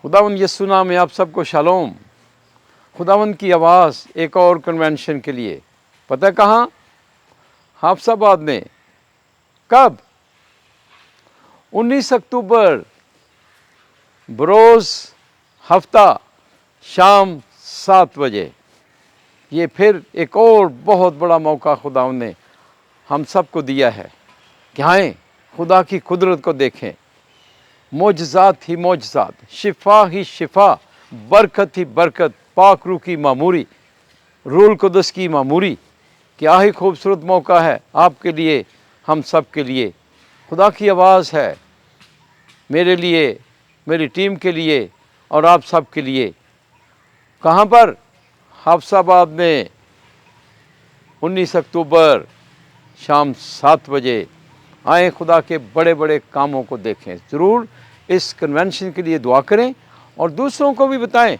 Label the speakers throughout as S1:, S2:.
S1: खुदावंद यीशु नाम में आप सबको शालोम। खुदावंद की आवाज़ एक और कन्वेंशन के लिए, पता कहाँ? हाफसाबाद में। कब? 19 अक्टूबर बरोज़ हफ्ता शाम 7 बजे। ये फिर एक और बहुत बड़ा मौका खुदावंद ने हम सबको दिया है कि आएँ खुदा की कुदरत को देखें। मोजज़ात ही मोजज़ात, शिफा ही शिफा, बरकत ही बरकत, पाक रूह की मामूरी, रूल कुदस की मामूरी। क्या ही खूबसूरत मौका है आपके लिए, हम सब के लिए। खुदा की आवाज़ है मेरे लिए, मेरी टीम के लिए और आप सब के लिए। कहाँ पर? हाफसाबाद में 19 अक्टूबर शाम 7 बजे। आएँ खुदा के बड़े बड़े कामों को देखें। ज़रूर इस कन्वेंशन के लिए दुआ करें और दूसरों को भी बताएं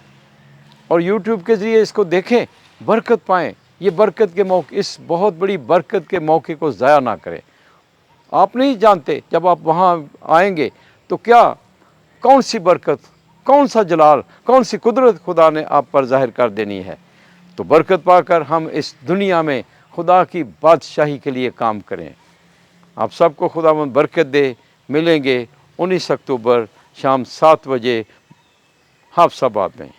S1: और यूट्यूब के ज़रिए इसको देखें, बरकत पाएँ। ये बरकत के मौके, इस बहुत बड़ी बरकत के मौके को ज़ाया ना करें। आप नहीं जानते जब आप वहाँ आएंगे तो क्या, कौन सी बरकत, कौन सा जलाल, कौन सी कुदरत खुदा ने आप पर ज़ाहिर कर देनी है। तो बरकत पाकर हम इस दुनिया में खुदा की बादशाही के लिए काम करें। आप सबको खुदावंद बरकत दे। मिलेंगे 19 अक्टूबर शाम 7 बजे हाफसाबाद में।